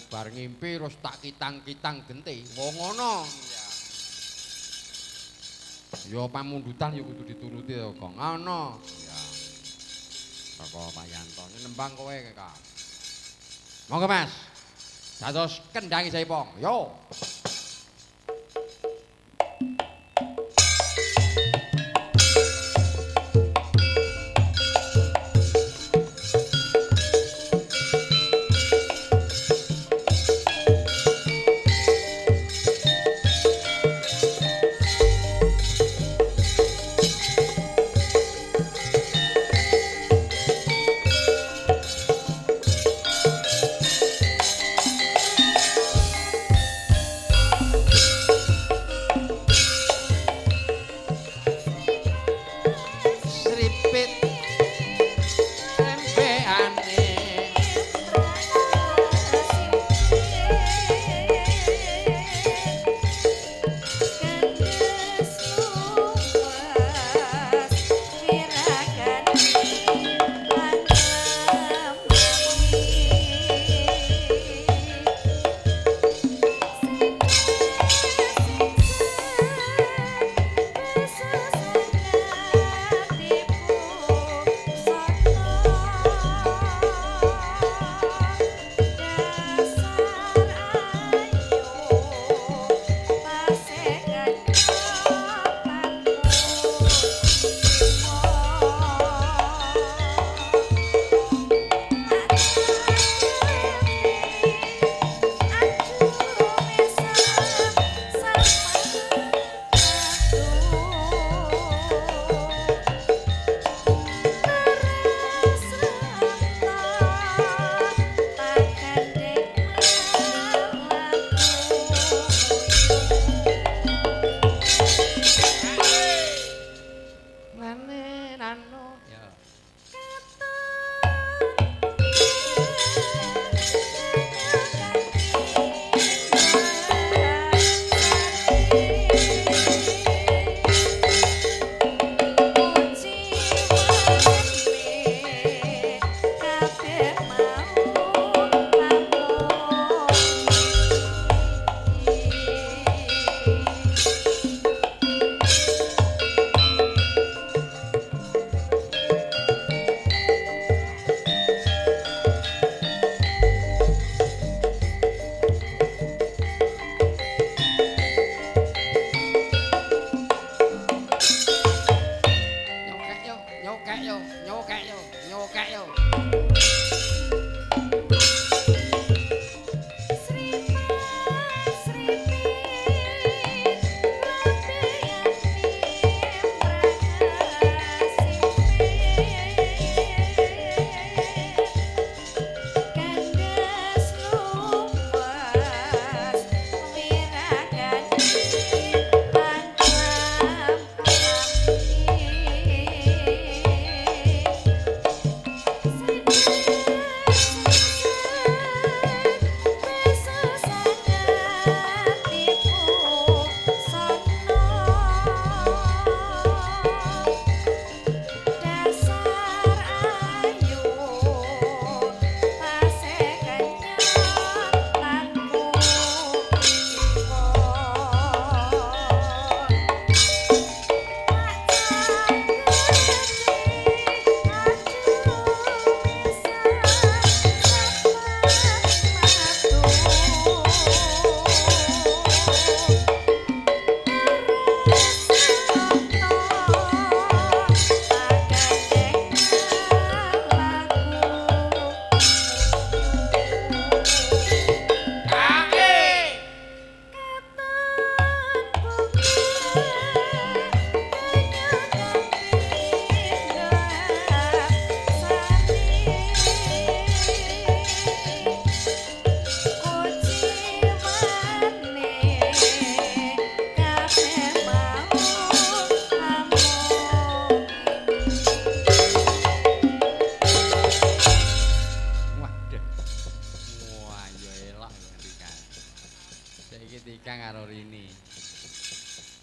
bar ngimpi terus tak kitang-kitang genti. Wong ngono. Ya pamundutan ya kudu dituruti ya, Kang. Ana. Ya. Saka Pak Yanto. Nembang kowe, Kak. Monggo, Mas. Dados kendhangi Jaipong. Yo.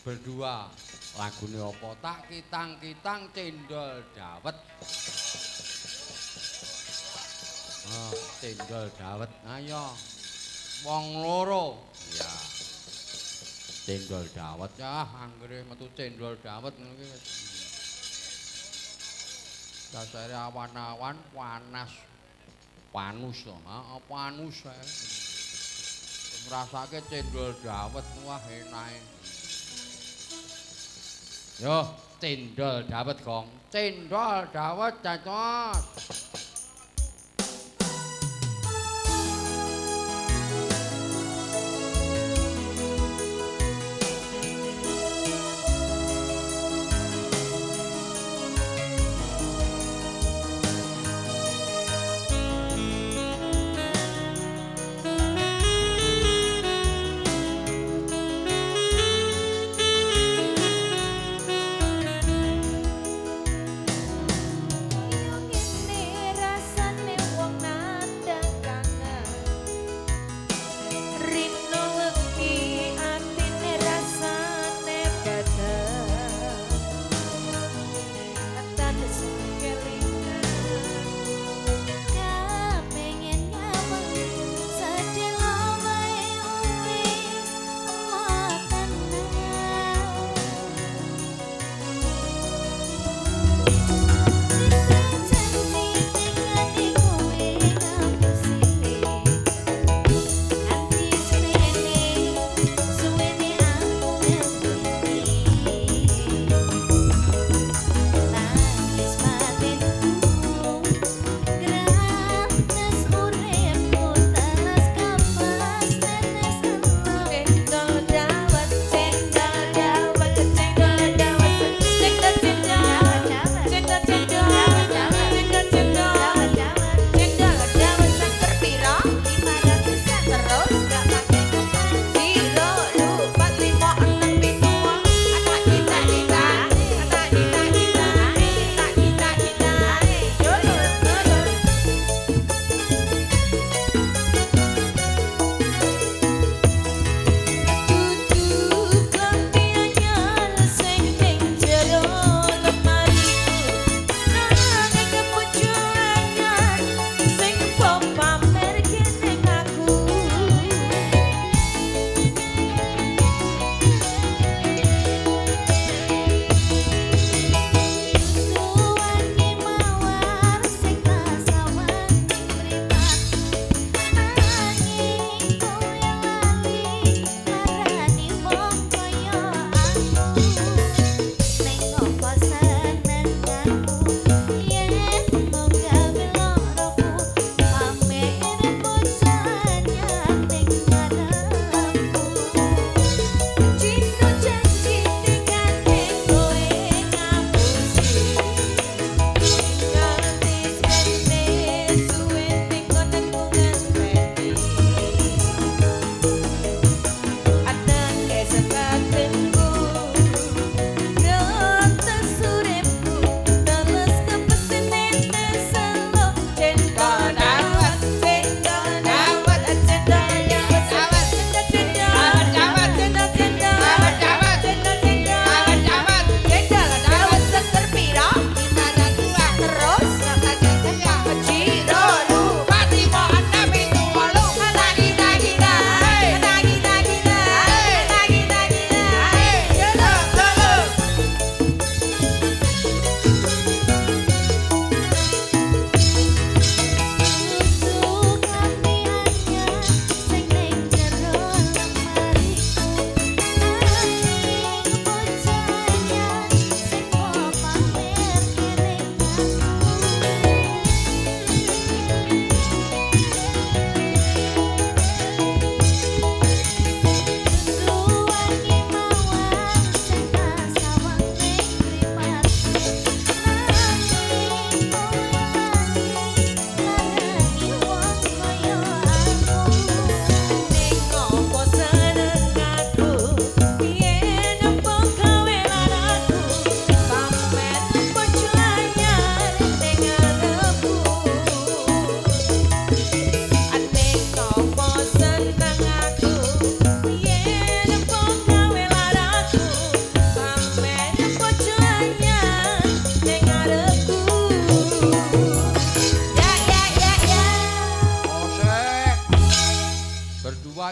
Berdua lagune apa tak kitang-kitang cendol dawet. Oh, cendol dawet. Ayo. wong loro. Iya. Cendol dawet ya, anggere metu cendol dawet ngono ki wis. Dasare awan-awan panas. Panus to, heeh, panus ae. Ngrasake cendol dawet wah enake. Yo, cendol dawet, Gong. Cendol dawet, Cacos. Ayo ngene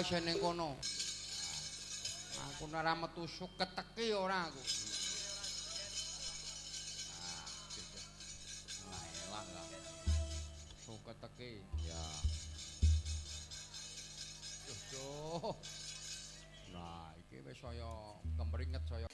isih ning kono. Aku ora metu suket teki ora aku. Nah, elak lah. Suket teki. Ya. Duh. Nah, iki wis saya kemringet saya.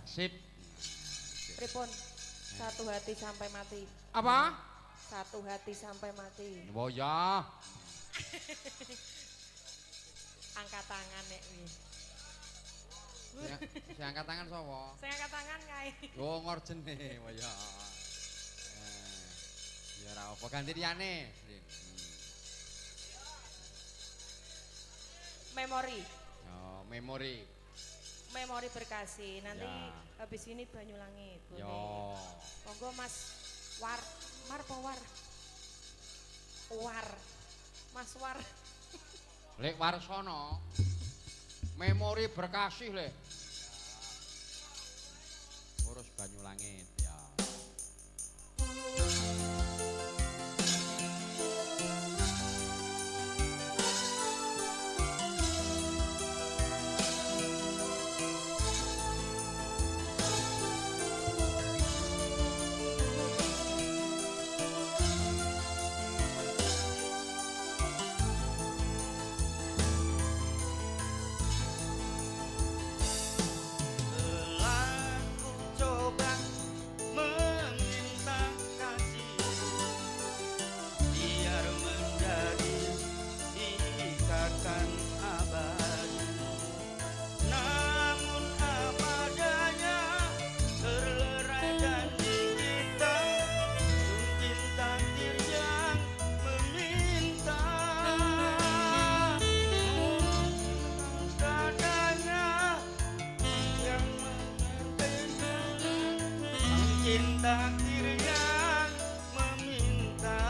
Sip. Pripun? Satu hati sampai mati. Apa? Satu hati sampai mati. Oh ya. Angkat tangan nek wi. Sing angkat tangan sapa? Sing angkat tangan kae. Oh ngorjene, oh ya. Ya ora apa ganti liyane. Memori. Oh, memori. Memori Berkasih. Nanti Ya. habis ini Banyulangit. Yo. Monggo Mas War. Mar apa War? War. Mas War. Lek Warsono. Memori Berkasih lek. Ngurus Banyulangit ya. mungkin takdir yang meminta.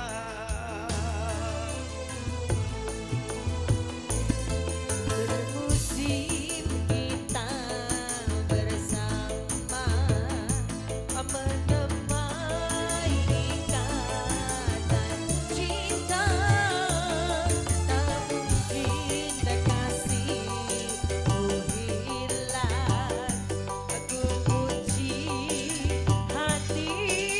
Bermusim kita bersama menemai ikatan cinta. Tak mungkin kasihku hilang. Aku puji hati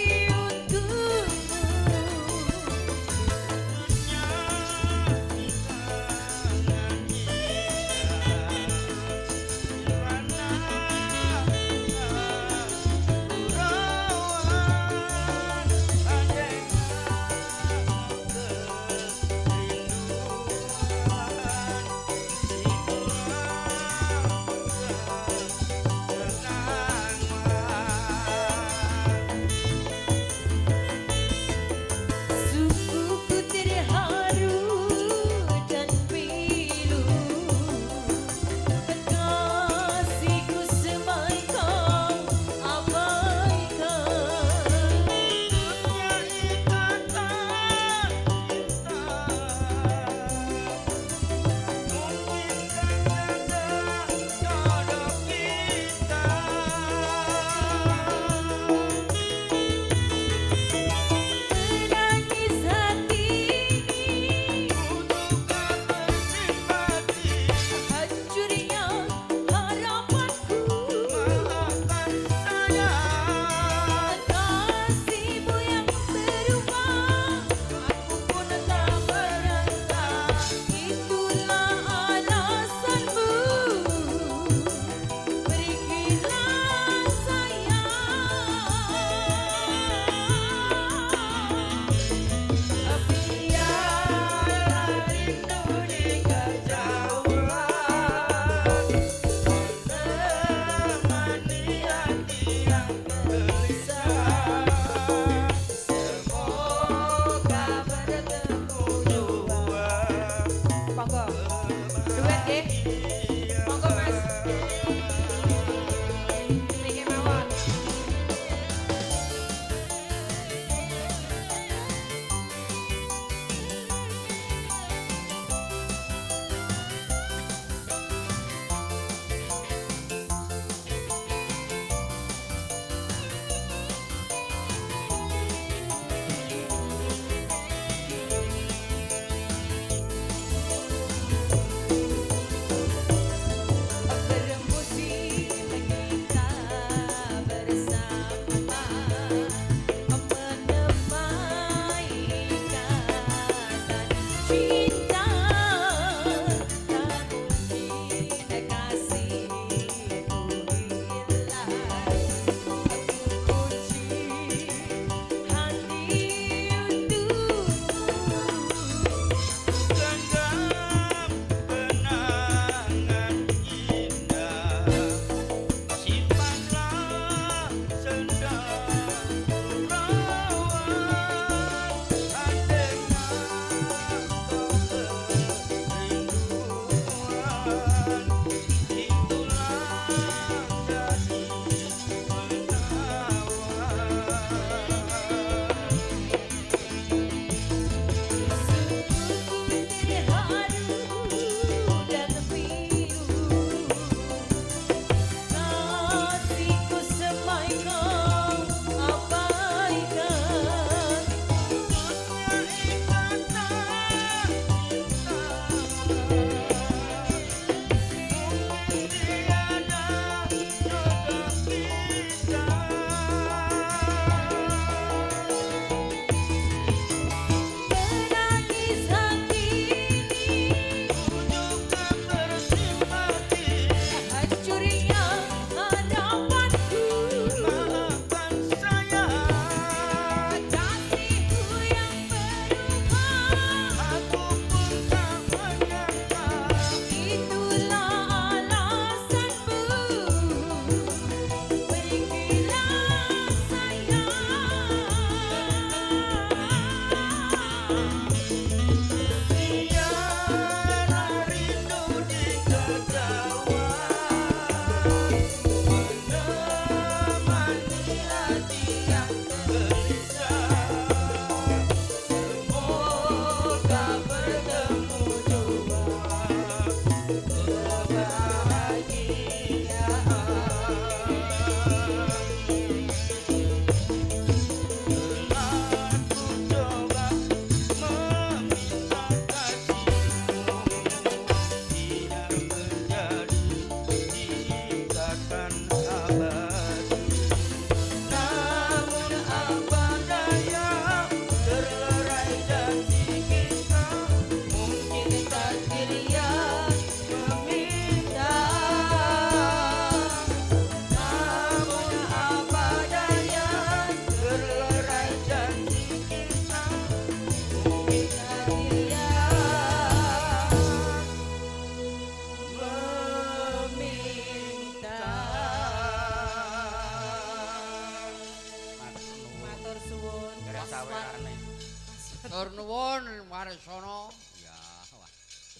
Warsono. Ya, wah.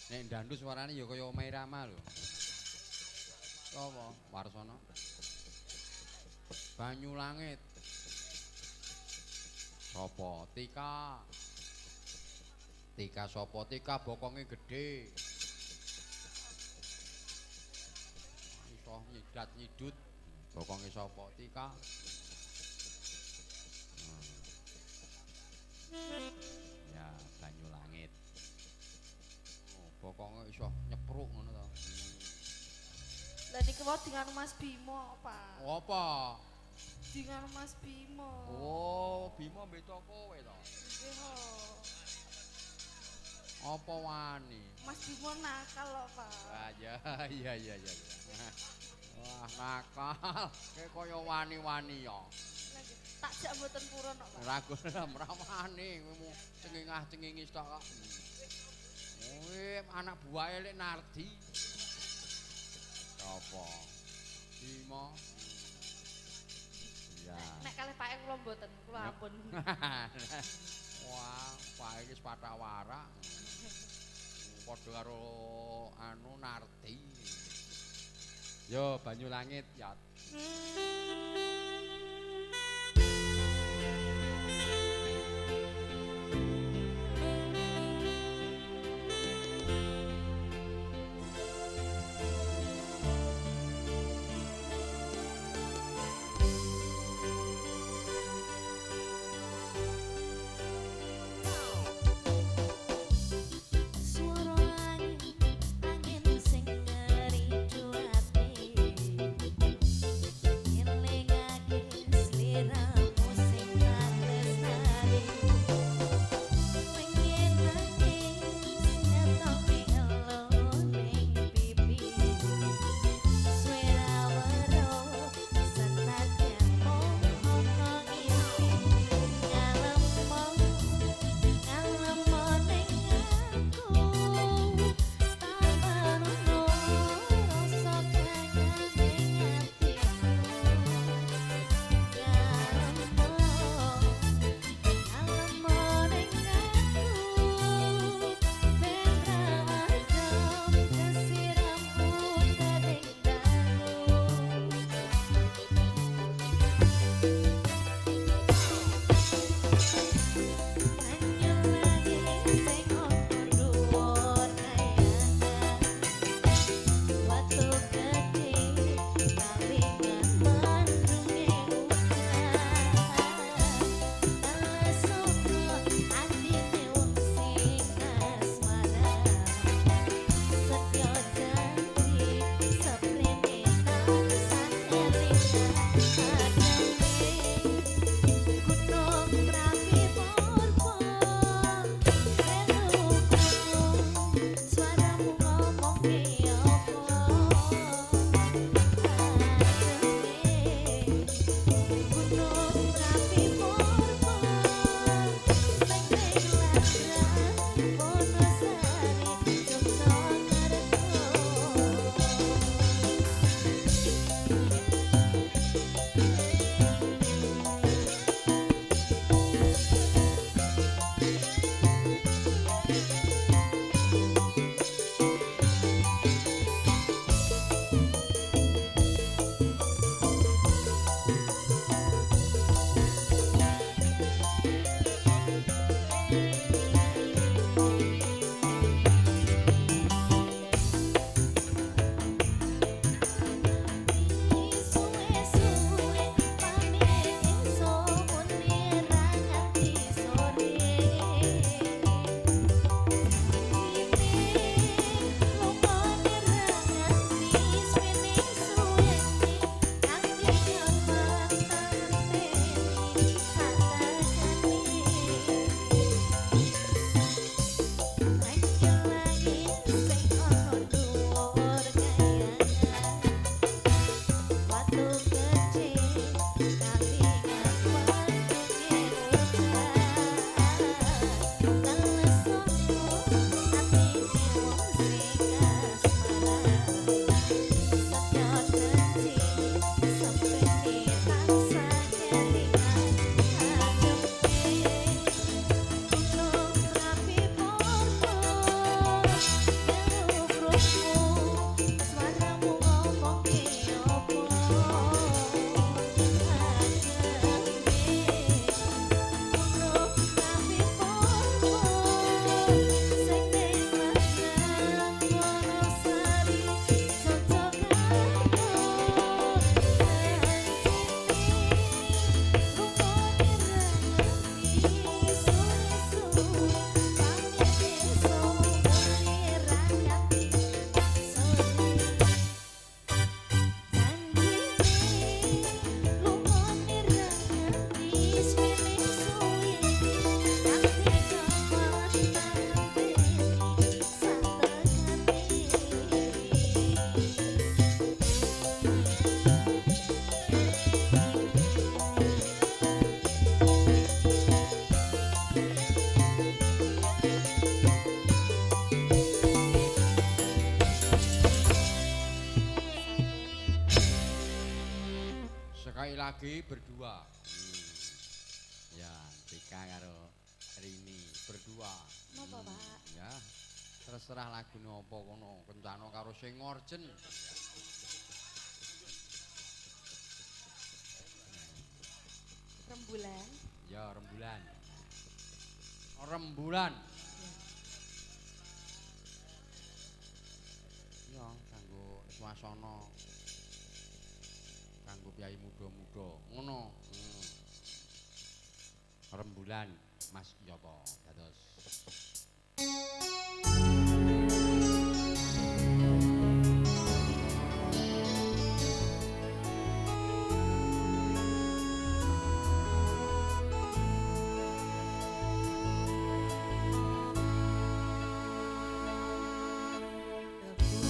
Nek dandu suarane ya kaya Omahe Rama lho. Apa Warsono? Banyu langit. Sopo? Tika. Tika sopo? Tika bokonge gedhe. Iso nyidat nyidut. Bokonge sopo? Tika. Ya, banyu langit. Oh, bokonge iso nyepruk ngono to. Lah niki wae dengan Mas Bimo, Pak. Apa? Dengan Mas Bimo. Oh, Bimo beto kowe to. Nggih, ho. Apa wani? Mas Bimo nakal lho, Pak. Ah, ya, iya. Wah, nakal. Kayak kaya wani-wani ya. Lagi tak jak mboten purun kok, Pak. Ragu mrawani kowe cengengah-cengengis tok kok. Kowe anak buahe lek Nardi. Apa? Bimo. Ya. Nek kalih Pak kula mboten, kula ampun. Wah, Pak iki patawara. Padha karo anu Nardi. Yo banyu langit ya. Suara angin sing ngeridu ati ngelingake sliramu sing tak tresnani pengen nangis ngetoke elo ning pipi suara weruh senadyan mohon ngimpi ngalem ning aku tak merono rasa kaya ning atiku ngalem ning aku ben radom kesiramu kadang Gunung berapi purba, melu gunung, suaramu ngomong apa? Gunung berapi purba, sing ning Wonosari, suwe-suwe pamit iso muni ra nganti sore. lagi berdua. Ya, Tika karo Rini berdua. Napa, Pak? Ya. Terserah lagune apa kono, kencana karo sing ngorjen. Rembulan. Ya, rembulan. Rembulan. Ya, kanggo swasana. Kanggo piyai muda-muda. Ngono. Rembulan Mas Yoto dados.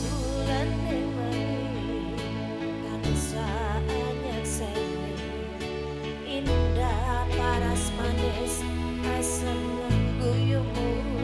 Bulan memang saatnya seni indah paras manis asam guyumu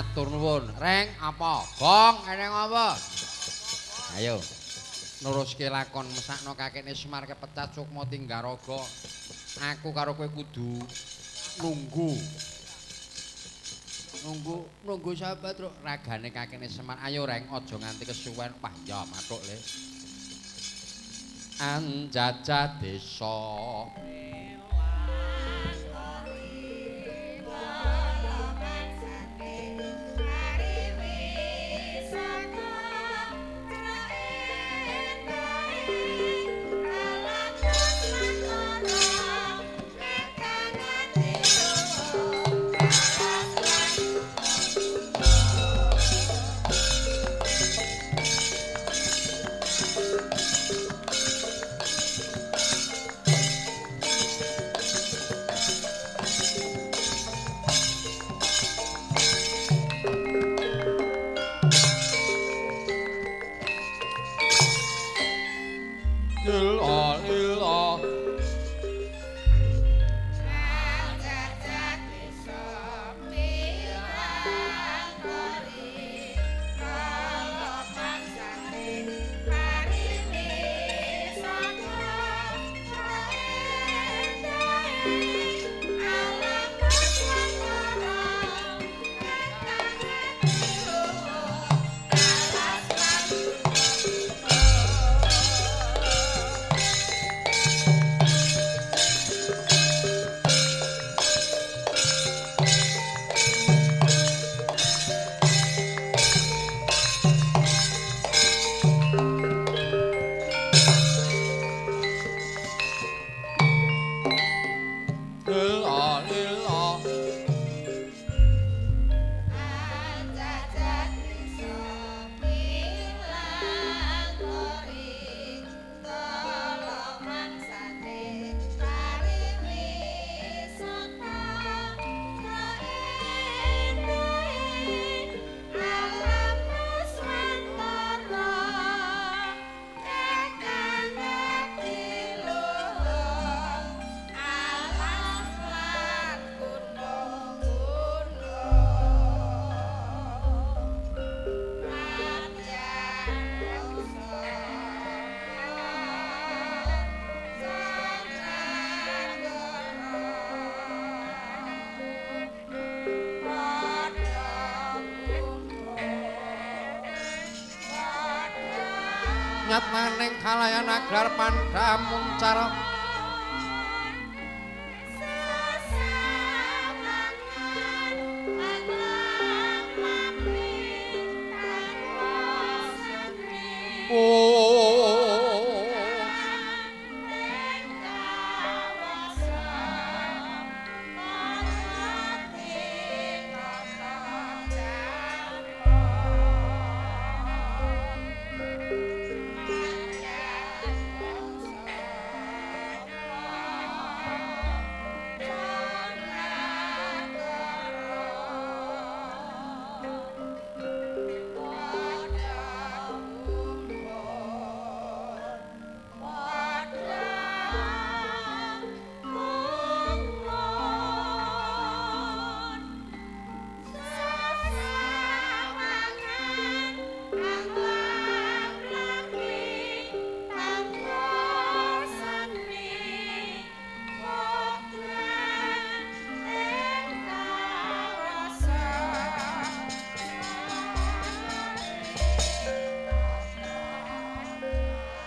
Matur nuwun. Reng apa? Gong eneng apa? Ayo. Nuruske lakon mesakno kakekne Semar kepecat Sukma Tinggaraga. Aku karo kowe kudu nunggu. Nunggu sahabat Truk ragane kakekne Semar. Ayo Reng aja nganti kesuwen. Wah ya matuk le. Anjajah desa nyat maning kalayan agar pandha muncar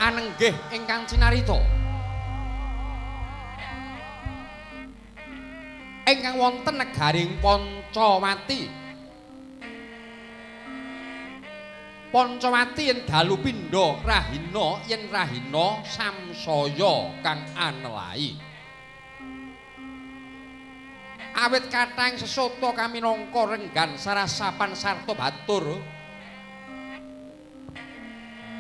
anenggih ingkang cinarita ingkang wonten negaring Pancawati yen dalu pindha rahina yen rahina samsaya kang anelahi awit kathahing sesota kaminangka renggan sarasapan sarta batur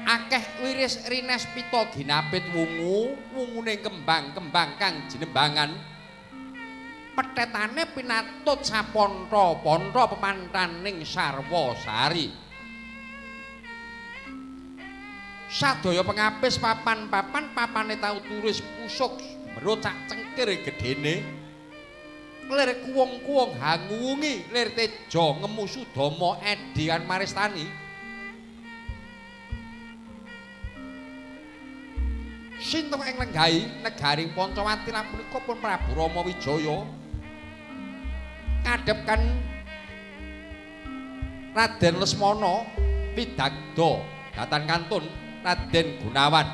akeh wiris rines pita ginapit wungune kembang-kembang kang jinembangan pethetane pinatut sapontho-pontho pemantaning sarwa sari sadaya pengapis papan-papan papane tau turis pusuk merocak cengkir gedene lir kuwung-kuwung hangungi lir teja ngemu Sudama Edi kan Maristani sinten ing lenggahi negari Pancawati lan punika pun Prabu Rama Wijaya kadhep kan Raden Lesmana Widagda Datan Kantun Raden Gunawan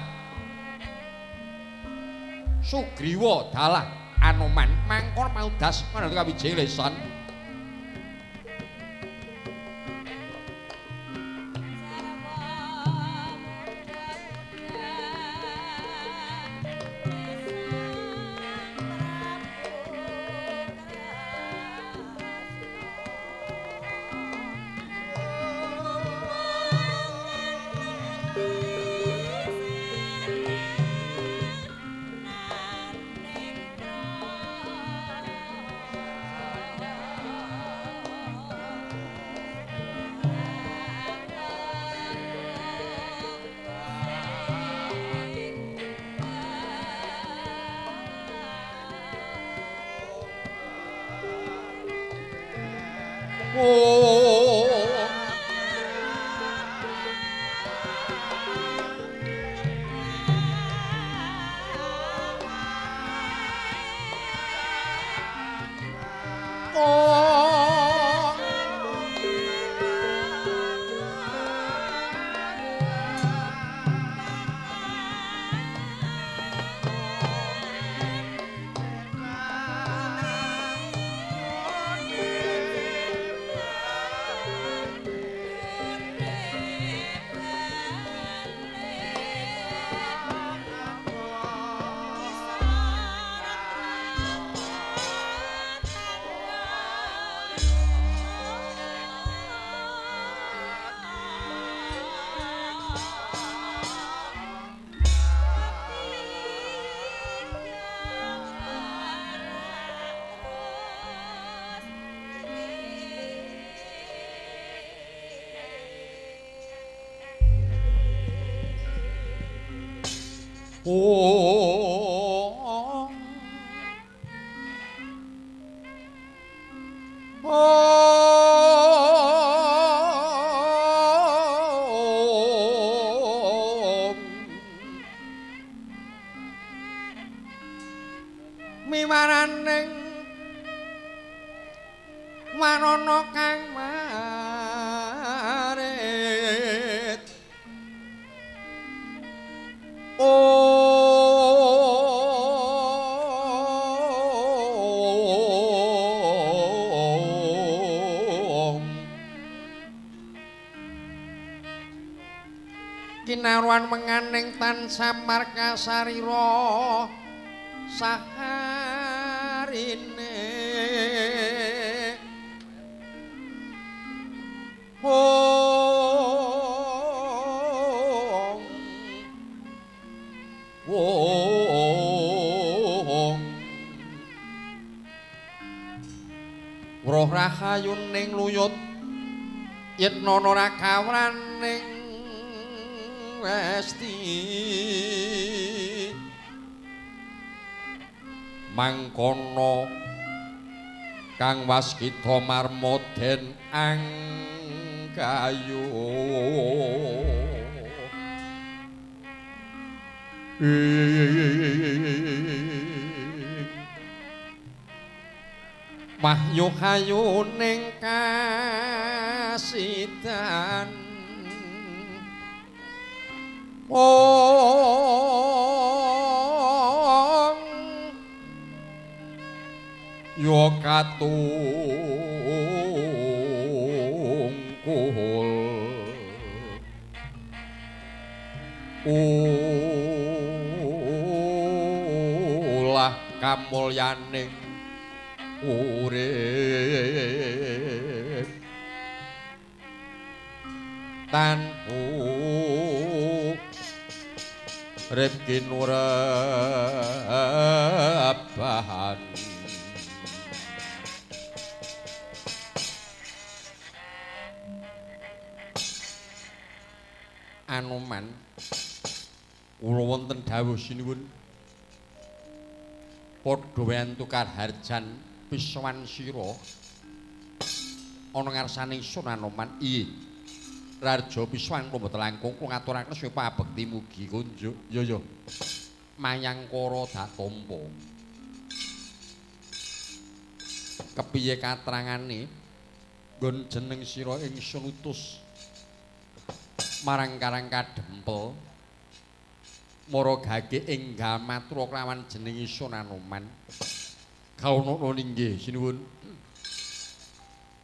Sugriwa dalah Anoman mangkon paudas manut kawijing lesan miwaraning manana kang marit kinaruan menganing tansah markasarira saharine Roh rahayuning luyut yetnana rakawraning westi mangkono kang waskita marmoden anggayu wahyu hayuning kasidan yo katungkul ulah kamulyaning urip tanpu rip kinurabahan Anoman kula wonten dawuh sinuwun padha wentukar harjan Biswan sira ana ngarsaning Sun Anoman. Iye. Raja Biswan kula mboten langkung kula ngaturaken supaya pabekti mugi kunjuk. Ya. Mayangkara dak tampa. Kepiye katerangane nggon jeneng sira ingsun utus marang Karang Kadempel mara gage enggal matur kelawan jeneng Sun Anoman. Kaono inggih sinuwun.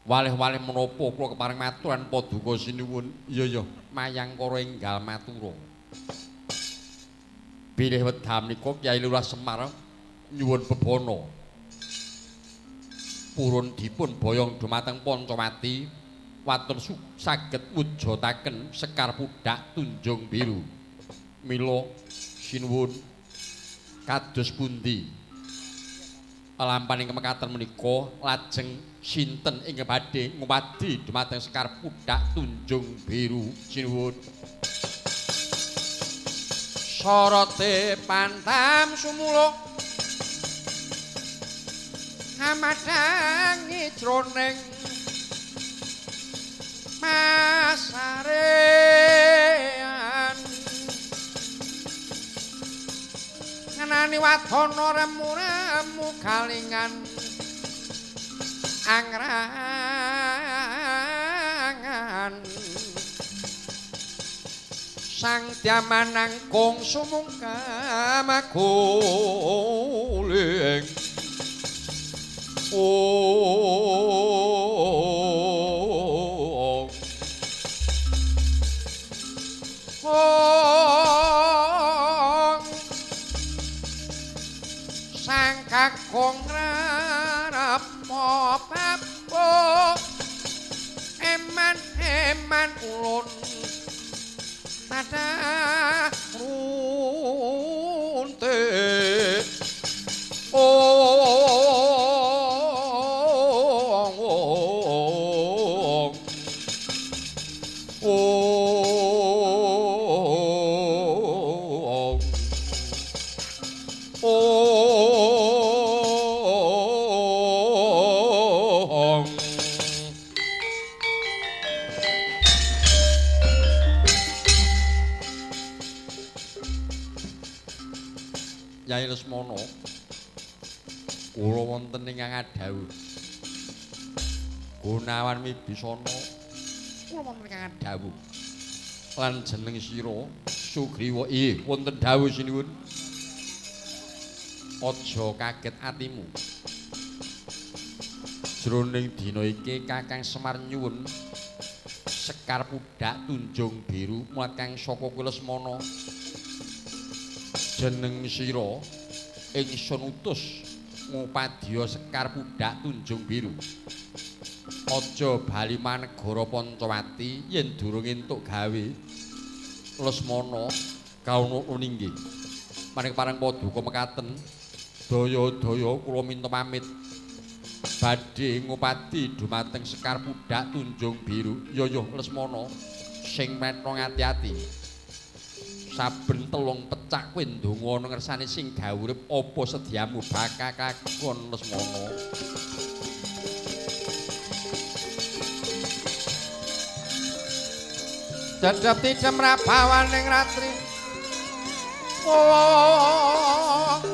Walih-walih menapa kula kepareng maturan paduka sinuwun. Ya, mayangkara enggal matura. Bilih wedal menika Kyai Lurah Semar nyuwun bebana purun dipun boyong dumateng Pancawati watun saged wujudaken Sekar Pudhak Tunjung Biru. Mila sinuwun kados pundi lampaning kemekaten menika lajeng sinten ing badhe ngupadi dumateng Sekar Pudhak Tunjung Biru sinuwun. Sorote pantam sumuluk amadangi jroning masarean ngenani wadana remu-remu kalingan angrangan sang diamanangkung sumungkam guling sang kakung rarap papo eman ulun tada runte Yai Lesmana kula wonten ingkang adhawuh Gunawan Wibisana kula wonten ingkang adhawuh lan jeneng sira Sugriwa wonten dawuh sinuwun aja kaget atimu jroning dina iki Kakang Semar nyuwun Sekar Pudhak Tunjung Biru mulat saka kowe Lesmana jeneng sira ingsun utus ngupadya Sekar Pudhak Tunjung Biru. Aja bali manegara Pancawati yen durung entuk gawe. Lesmana kaono inggih. Maring parang paduka mekaten daya-daya kula minta pamit badhe ngupadi dumateng Sekar Pudhak Tunjung Biru. Ya Lesmana sing metong ati-ati. Saben telung pecak kowe ndonga ana ngersane sing gawe urip apa sediamu bakal kakon Lesmana. Dedep tidem rabawaning ratri. Oh.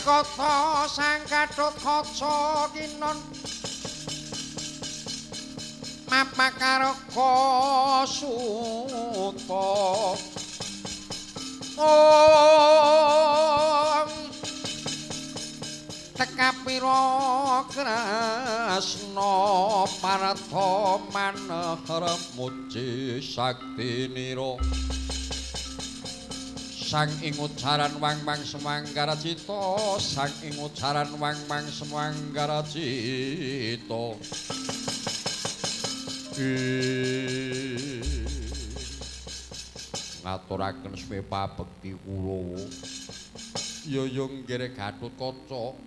Kata sang Gatotkaca kinon mapakarga suta om tekapira Kresna Partha manahara muji saktinira sang ing ucaran wang-wang semanggara cita sang ing ucaran wang-wang semanggara cita ngaturaken suwe pabekti Kurawa ya nggih Gatotkaca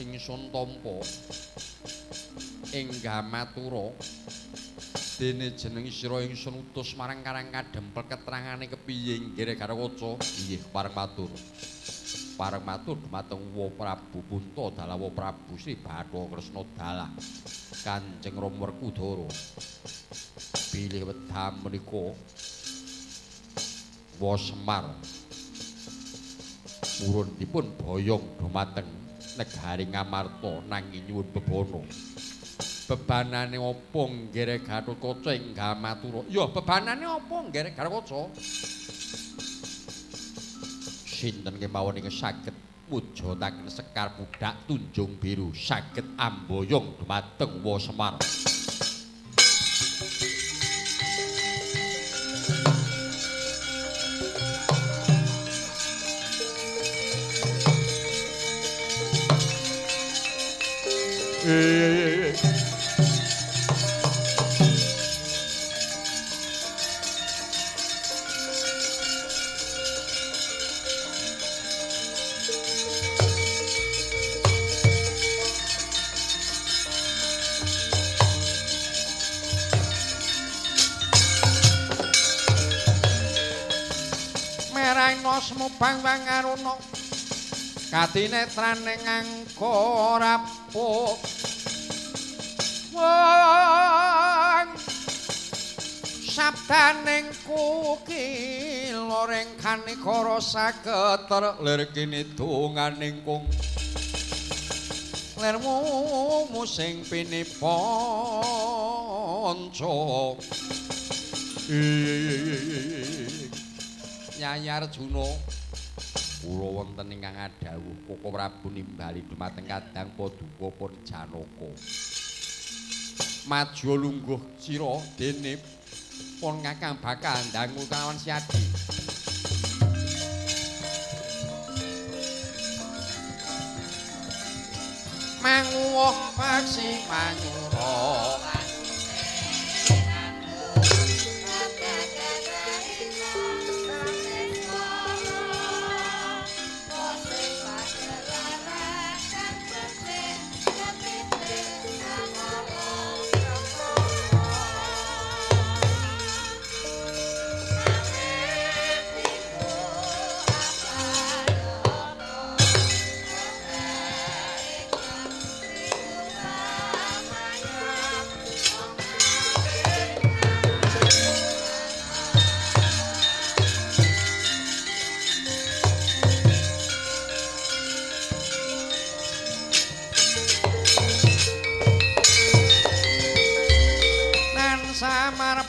ingsun tampa enggah matura dene jeneng sira ingsun utus marang Karang Kadempel keterangane kepiye nggih Gatotkaca inggih pareng matur dumateng Wa Prabu Punta Dalawa Prabu Sri Bathara Kresna Dalah Kanjeng Rama Werkudara bilih wedha menika Wa Semar purunipun boyong dumateng negari Ngamarta nanging nyuwun bebana bebanane apa nggih Gatotkaca enggah matur ya bebanane apa nggih Gatotkaca sinten kemawon ing saged mujudaken Sekar Budak Tunjung Biru saged amboyong dumateng Wa Semar Semubang Wangaruna kadinetrane nganggo rapuk wong sabdaning kukila rengkane kara saged lir kene donganing kung lirmu musing piniponca Nyai Arjuna kula wonten ingkang adhawuh Koko Prabu nimbali dumateng Kadang Paduka pun Janaka maju lungguh sira dene pun Kakang bakal ndangu kawan Siadi manguwuh paksi manyura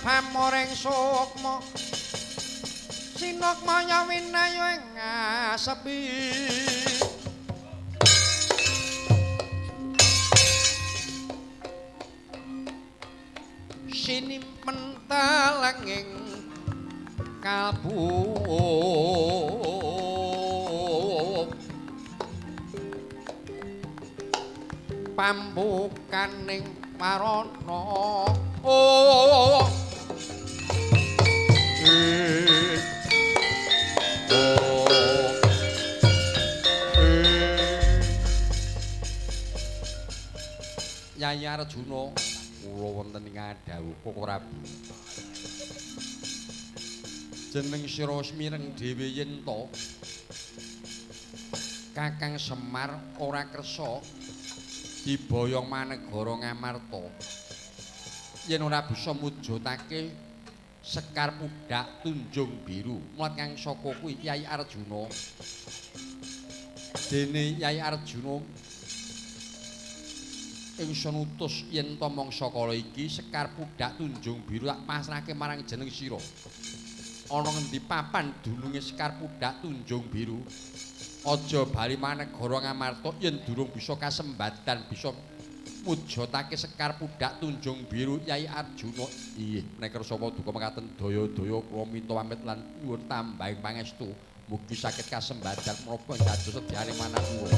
pamoring sukma sinukma nyawinayu ing ngasepi sinimpen talenging kalbu pambukaning marana oh Nyai Arjuna kula wonten ing adhawuh Prabu jeneng sira smireng dhewe yen to Kakang Semar ora kersa diboyong manegara Ngamarta yen ora bisa mujudake Sekar Pudhak Tunjung Biru mulat kang saka kuwi Kyai Arjuna dene Kyai Arjuna ingsun utus yen to mangsa kala iki Sekar Pudhak Tunjung Biru tak pasrahke marang jeneng sira ana ngendi papan dununge Sekar Pudhak Tunjung Biru aja bali manegara Ngamarta yen durung bisa kasembadan bisa mujudake Sekar Pudhak Tunjung Biru Kyai Arjuna inggih menika sapa duka mekaten daya-daya kula minta pamit lan nyuwun tambahing pangestu mugi saged kasembadan menapa dados sedyane manah kula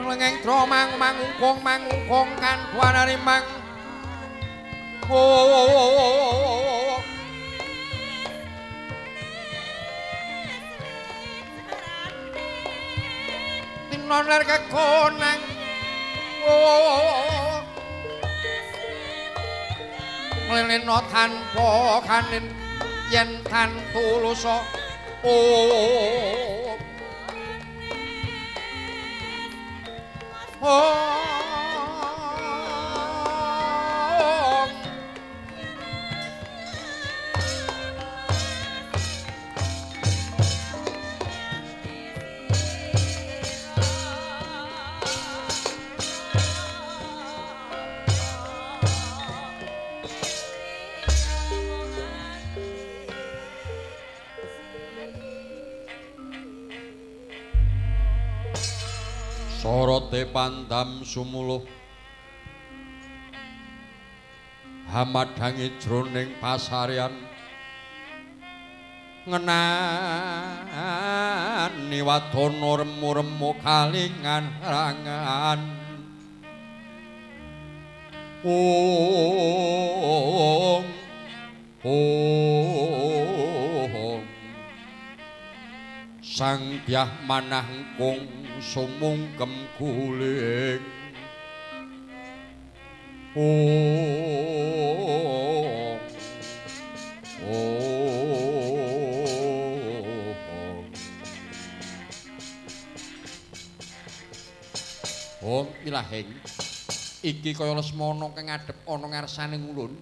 Lengeng dro mangungkung kan buanane mang oh tinoner kekonang oh mlelena tanpa kanin yen tan tulusa oh Sorote pandam sumuluh hamadangi jroning pasarean ngenani wadana remu-remu kalingan rangan sang dyah manahkung sumungkem guling ilahing iki kaya Lesmana kang ngadhep ana ngarsane ngulun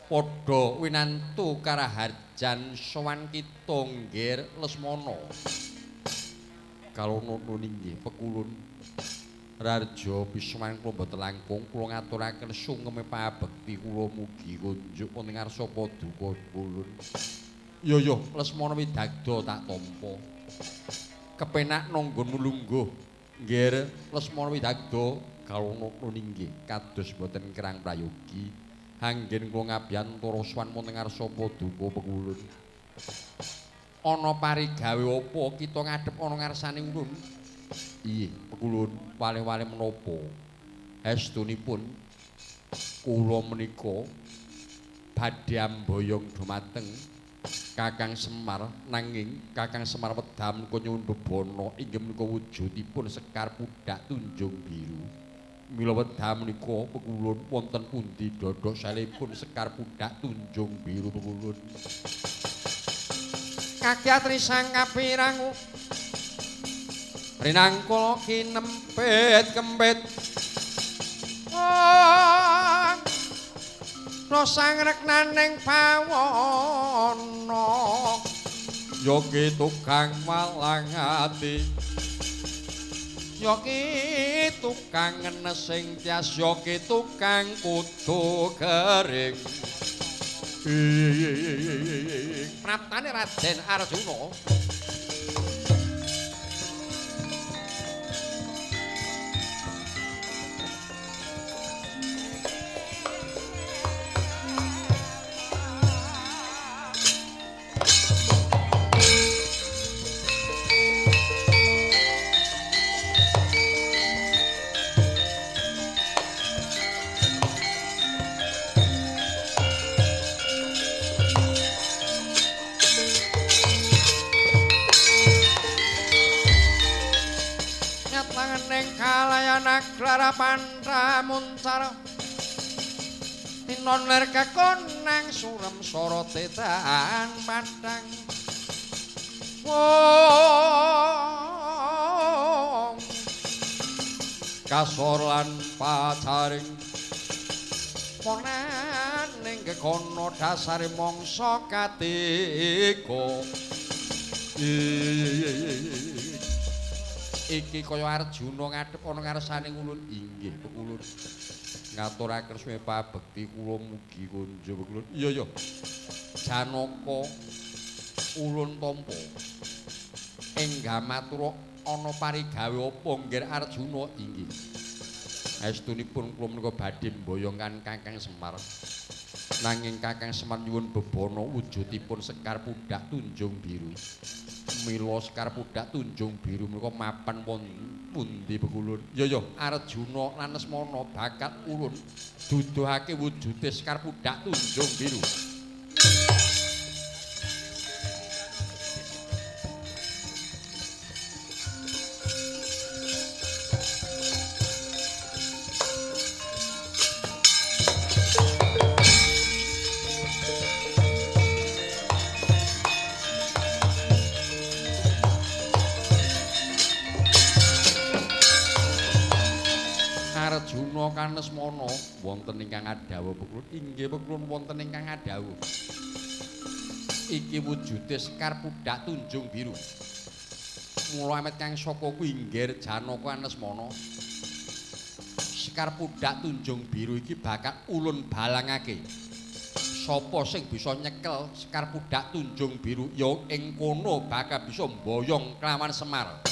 padha winantu karaharjan sowan kita nggih Lesmana kalono nggih pekulun Rarja Biswan kula mboten langkung kula ngaturaken sungeme pabekti kula mugi kunjuk wonten ngarsa paduka kulun. Ya Lesmana Widagda tak tampa. Kepenak nanggon lungguh. Nggih Lesmana Widagda kalono nggih kados boten kirang prayogi. Anggen kula ngabiyantara sowan wonten ngarsa paduka pekulun. Ana parigawe apa kita ngadhep ana ngarsane ulun? Iye, pekulun wale-wale menapa? Estunipun kula menika badhe amboyong dumateng Kakang Semar nanging Kakang Semar wedam menika nyuwun bebana inggih menika wujudipun Sekar Pudhak Tunjung Biru. Mila wedam menika pekulun wonten pundi dodok salipun Sekar Pudhak Tunjung Biru pekulun? Kakyatri sang kapirangu rinangkul kinempit kempit rosang reknaning pawana yogi tukang malang ati yogi tukang nesing tias yogi tukang kudu kering praptane Raden Arjuna Klara Pandra Muncar Tinoner kekonang surem sorote dan padang wong kasor lan pacaring ponaning kekono dasare mangsa katiga iki kaya Arjuna ngadhep ana ngarsane ulun inggih pekulun ngaturaken suwe pabekti kula mugi kunjuk pekulun iya Janaka ulun tampa enggah matur ana parigawe apa nggih Arjuna inggih estunipun kula menika badhe mboyongkan Kakang Semar nanging Kakang Semar nyuwun bebana wujudipun Sekar Pudhak Tunjung Biru mila Sekar Pudhak Tunjung Biru menika mapan pundi pekulun ya Arjuna lan Lesmana bakat ulun duduhake wujude Sekar Pudhak Tunjung Biru Janaka Kanesmana wonten ingkang adhawuh Pekulun inggih Pekulun wonten ingkang adhawuh. Iki wujude Sekar Pudhak Tunjung Biru. Mula amet kang saka kuwi inggih Janaka Kanesmana. Sekar Pudhak Tunjung Biru iki bakal ulun balangake. Sapa sing bisa nyekel Sekar Pudhak Tunjung Biru ya ing kono bakal bisa mboyong kelawan Semar.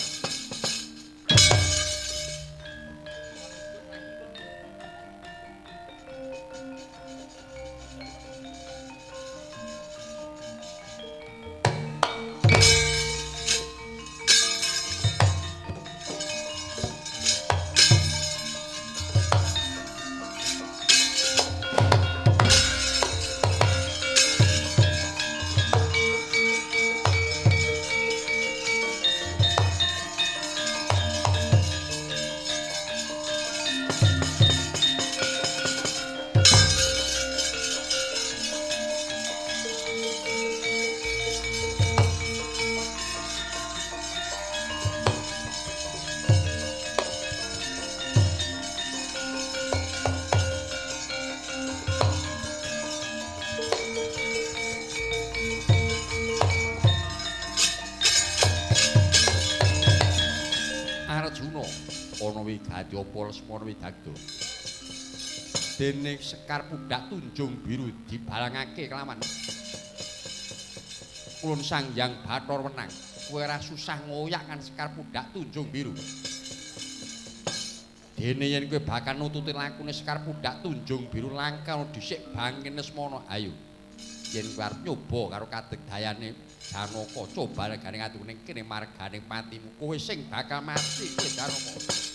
Wigati apa Lesmana Widagdo. Dene Sekar Pudhak Tunjung Biru dibalangake kelawan Ulun Sangyang Bathara Wenang. Kowe ora susah ngoyak kan Sekar Pudhak Tunjung Biru. Dene yen kowe bakal nututi lakune Sekar Pudhak Tunjung Biru langkah dhisik bangkene Lesmana. Ayo. Yen kowe arep nyoba karo kadegdayane Janaka, coba regane ngatur ning kene margane patimu. Kowe sing bakal mati kowe Janaka.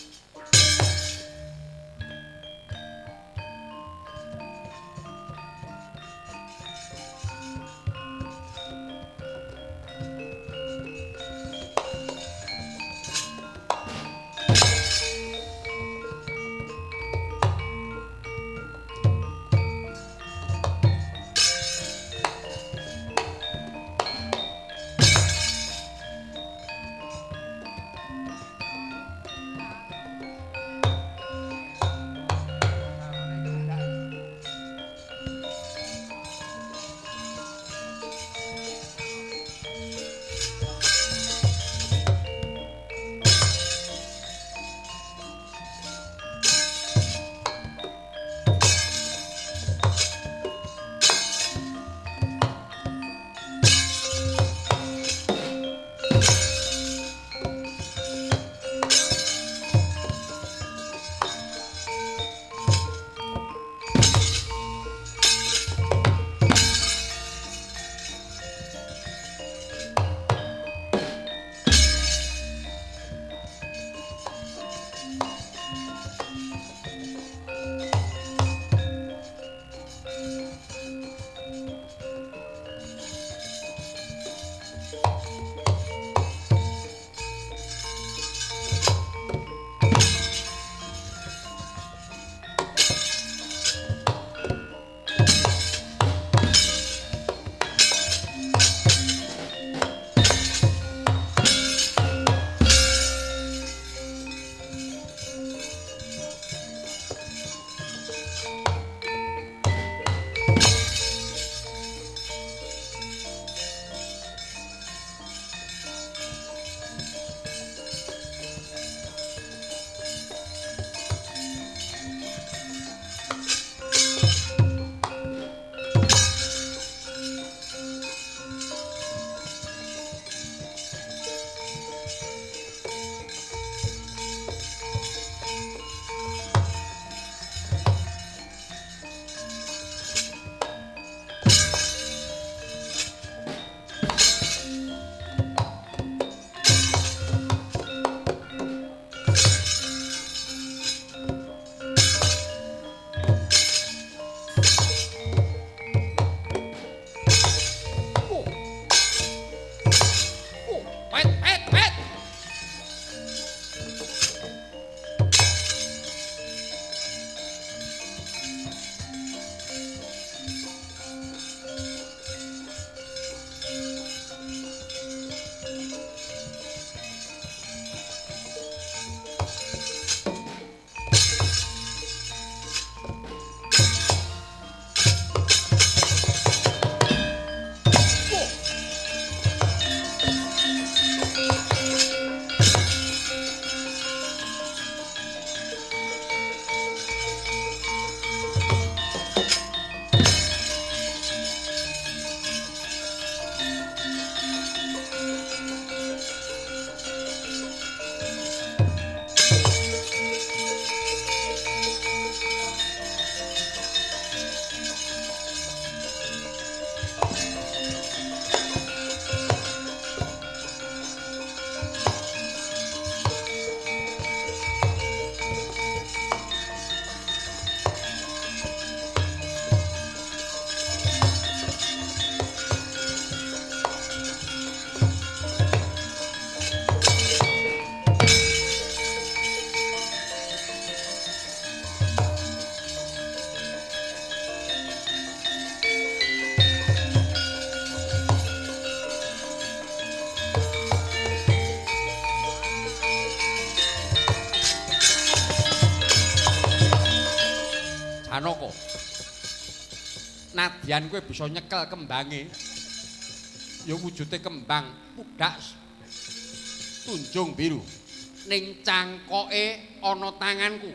Nadyan kowe bisa nyekel kembange. Ya wujude kembang pudak tunjung biru. Ning cangkoke ana tanganku.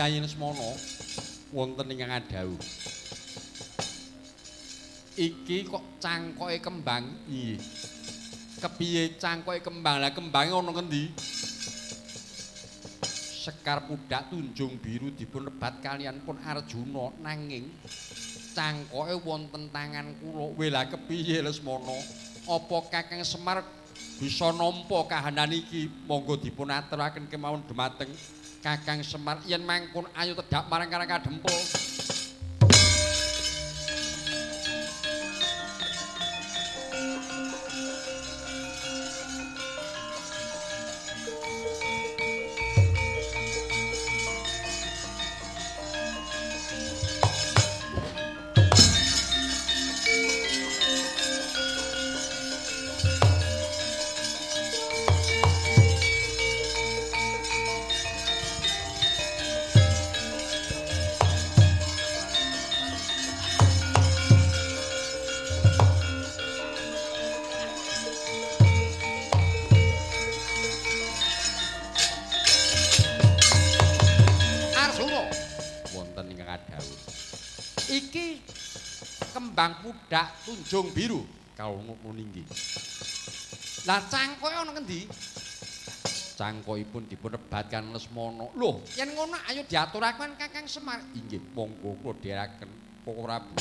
Nyai Lesmana wonten ingkang dawuh. Iki kok cangkoke kembang? Iya. Kepiye cangkoke kembang? Lah kembange ana ngendi? Sekar pudak tunjung biru dipun rebat kalian pun Arjuna nanging cangkoke wonten tangan kula. Wela kepiye Lesmana? Apa Kakang Semar bisa nampa kahanan iki? Monggo dipun aturaken kemawon dumateng Kakang Semar yen mangkun ayo tedhak marang Karang Kadempul. Iki kembang pudak tunjung biru kalau ngono nggih. Lah cangkoke ana ngendi? Cangkokipun dipun rebatkan Lesmana. Lho, yen ngono ayo diaturaken Kakang Semar. Inggih, monggo kula dherekaken Para Prabu.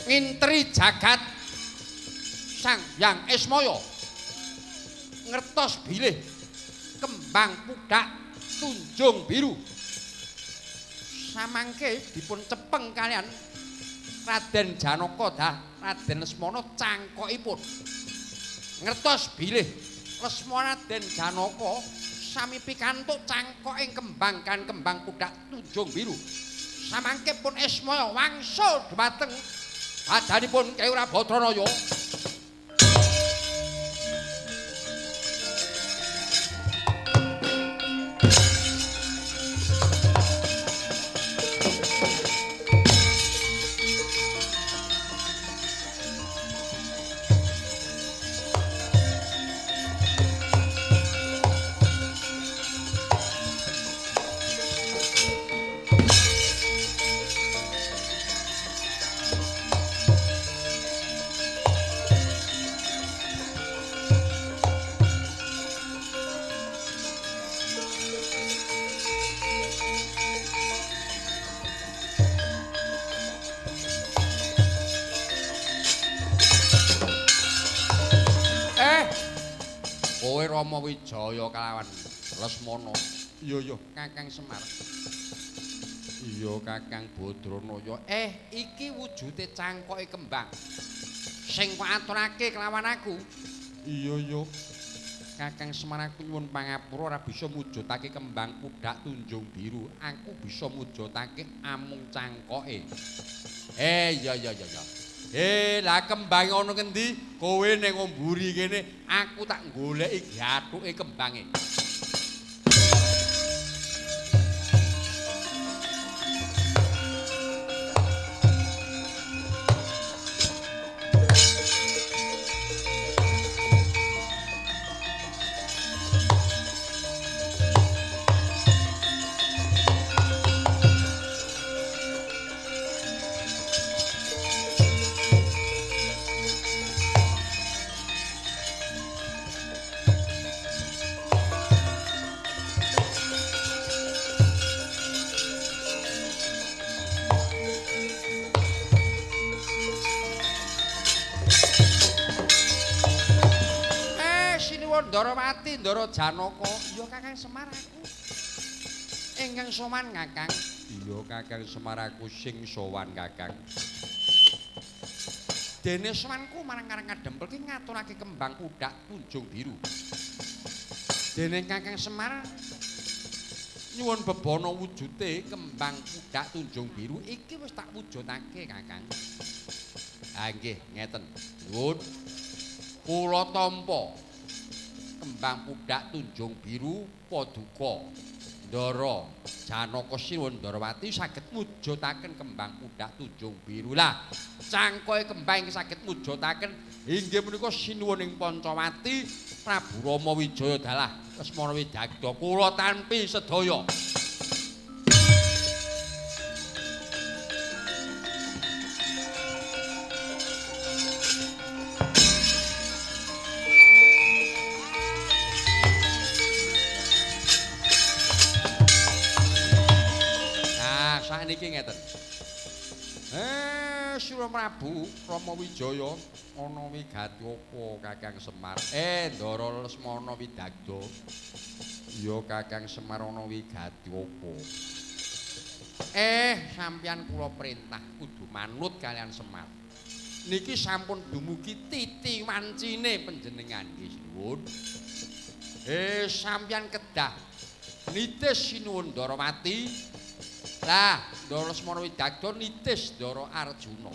Ngintri jagat Sang Hyang Ismaya ngertos bilih kembang pudak tunjung biru samangke dipun cepeng kalian Raden Janaka dah Raden Lesmana cangkokipun ngertos bilih Lesmana Raden Janaka sami pikantuk cangkoking kembang kan kembang pudak tunjung biru samangke pun Ismaya wangsul dhumateng badanipun Kyai Badranaya. Kowe Rama Wijaya kalawan Lesmana. Iya Kakang Semar. Iya Kakang Badranaya. Iki wujude cangkoke kembang. Sing kok aturake kelawan aku. Iya. Kakang Semar aku nyuwun pangapura ora bisa mujudake kembang pudak tunjung biru. Aku bisa mujudake amung cangkoke. Iya. Lah kembange ana ngendi? Kowe ning mburi kene, aku tak goleki gathuke kembange. Ndarawati Ndara Janaka. Ya Kakang Semar aku. Ingkang sowan Kakang. Iya Kakang Semar aku sing sowan Kakang. Dene sowanku marang Karang Kadempel ki ngaturake kembang pudak tunjung biru. Dene Kakang Semar nyuwun bebono wujute kembang pudak tunjung biru iki wis tak wujudake Kakang. Ha nggih ngeten. Nuwun. Kula tampa kembang pudak tunjung biru paduka Ndara Janaka Sinuwun Ndarawati saged mujudaken kembang pudak tunjung biru. Lah, cangkoe kembang iki saged mujudaken inggih punika sinuwuning Pancawati Prabu Rama Wijaya dalah Lesmana Widagda kula tampi sedaya. Niki ngeten. Sira Prabu Rama Wijaya ana wigati apa Kakang Semar? Ndara Lesmana Widagda. Ya Kakang Semar ana wigati apa? Sampeyan kula perintah kudu manut kalian Semar. Niki sampun dumugi titi wancine panjenengan nggih sinuwun. Sampeyan kedah nitis sinuwun Ndarawati. Lah, Ndara Lesmana Widagda nitis Ndara Arjuna.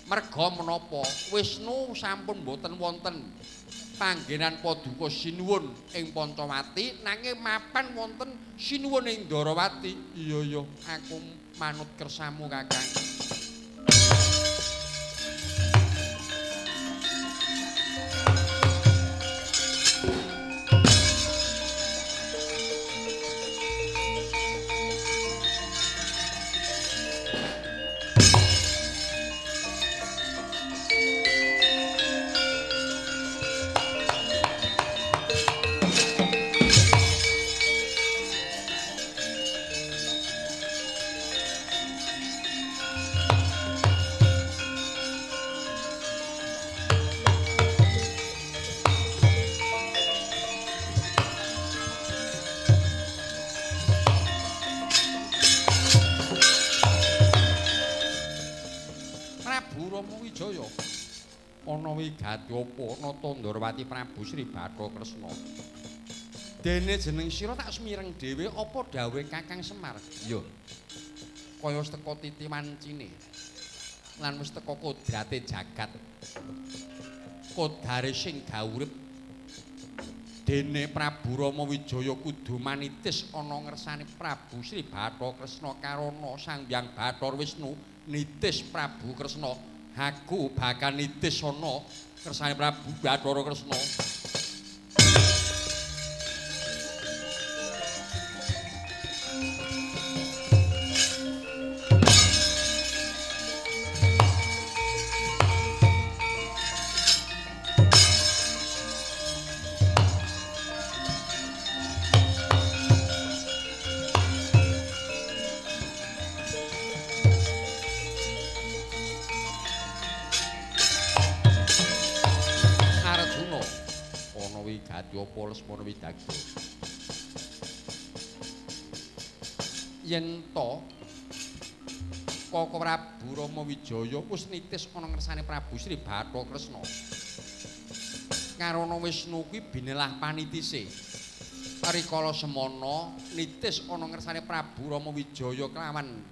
Merga menapa Wisnu sampun boten wonten panggenan paduka sinuwun ing Pancawati nanging mapan wonten sinuwun ing Ndarawati. Iya aku manut kersamu Kakang. Ana wigati apa nata Ndarawati Prabu Sri Bathara Kresna. Dene jeneng sira tak semireng dhewe apa dawuhe Kakang Semar? Ya. Kaya wis teka titi wancine. Lan wis teka kodrate jagat. Kodare sing gawurip. Dene Prabu Rama Wijaya kudu manitis ana ngersane Prabu Sri Bathara Kresna karana Sang Hyang Bathara Wisnu nitis Prabu Kresna. Aku bakal nitis ana kersane Prabu Bathara Kresna. Apa Lesmana Widagda. Yen to Kaka Prabu Rama Wijaya wis nitis ana ngersane Prabu Sri Bathara Kresna. Karana Wisnu kuwi binelah panitise. Rikala semana nitis ana ngersane Prabu Rama Wijaya kelawan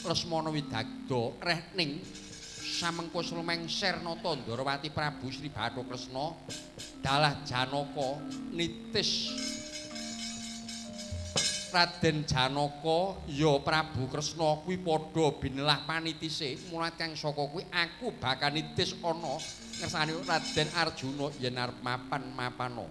Lesmana Widagda rehning samengko slumengser nata Ndarawati Prabu Sri Bathara Kresna dalah Janaka nitis Raden Janaka ya Prabu Kresna kuwi padha binelah panitise mulat kang saka kuwi aku bakal nitis ana ngersane Raden Arjuna yen arep mapan-mapana.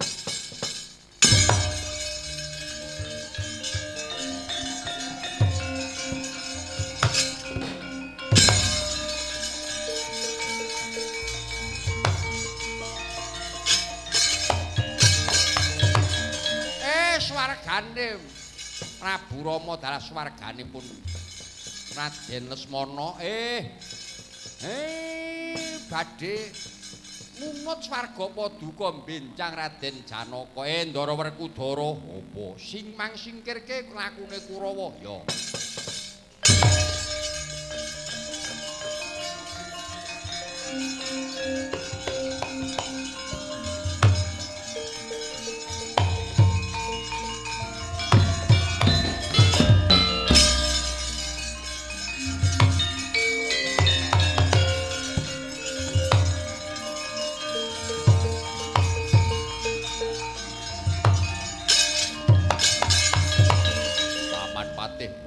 Swargane Prabu Rama dalah swarganipun Raden Lesmana badhe Munut swarga paduka benjang Raden Janaka Endara Werkudara apa sing mangsingkirke lakune Kurawa ya.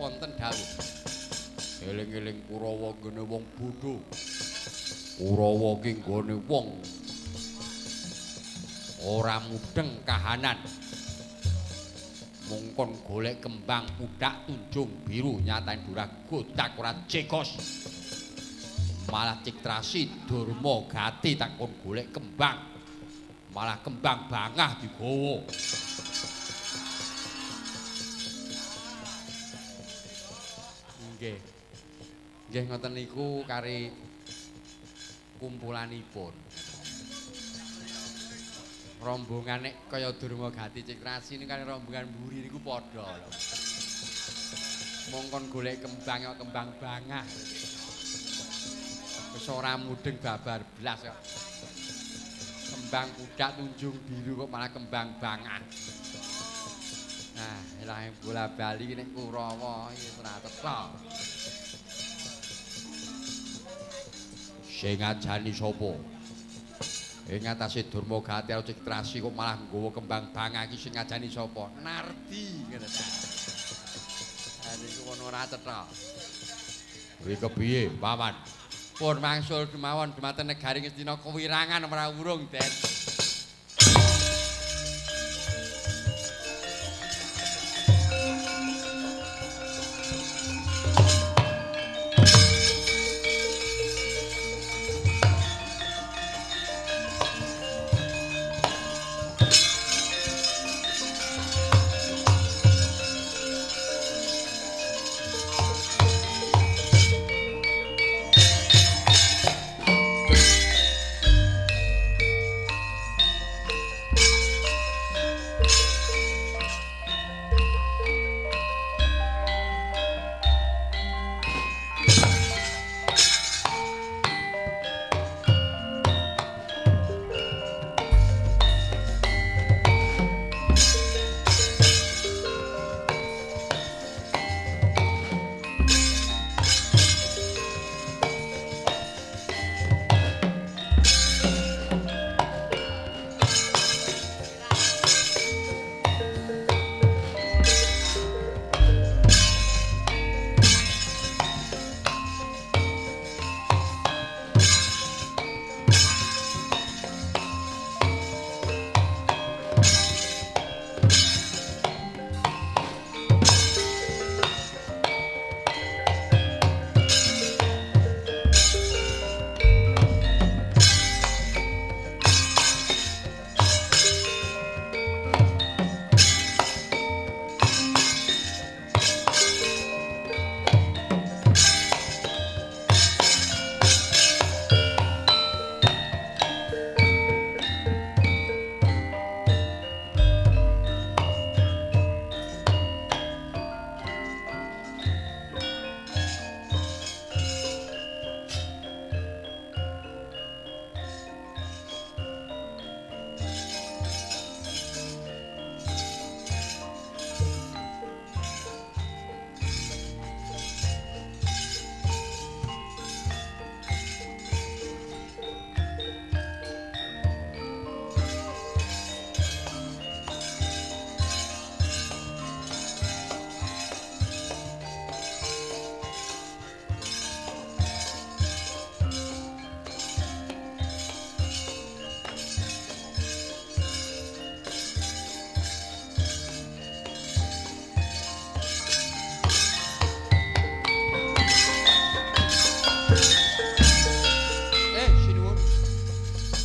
Wonten dawuh eling-eling Kurawa nggone wong bodho Kurawa ki nggone wong ora mudeng kahanan mungkon golek kembang pudak tunjung biru nyatain durah godak ora cekos malah Ciktrasi Durma Gati takon golek kembang malah kembang bangah digawa. Nggih ngoten niku kari kumpulanipun. Rombongan nek kaya Durma Gati Ciktrasi niku kali rombongan mburi niku padha lho. Mongkon golek kembang kok kembang bangah. Wis ora mudeng babar blas kok. Kembang pudak tunjung biru kok malah kembang bangah. Nah, ilahe bola bali nek Kurawa iki ora teka. Sing ngajani sapa? Ing atase Durma Gati karo Ciktrasi kok malah nggawa kembang bangah iki sing ngajani sapa? Nardi ngene ta. Ha niku ngono ora cetha. Kuwi kepiye, Paman? Pun mangsul kemawon dumateng negari Ngastina kewirangan ora urung, Den.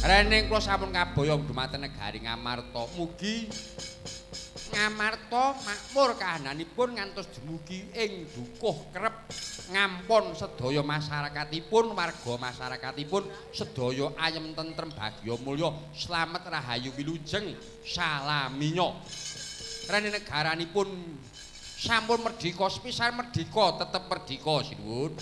Rene kula sampun kaboyong dumateng negari Ngamarta. Mugi Ngamarta makmur kahananipun ngantos dumugi ing dukuh kerep ngampun sedaya masyarakatipun, warga masyarakatipun sedaya ayem tentrem bagya mulya slamet rahayu wilujeng salaminya. Rene negaranipun sampun merdika sepisan merdika tetep merdika sinuwun.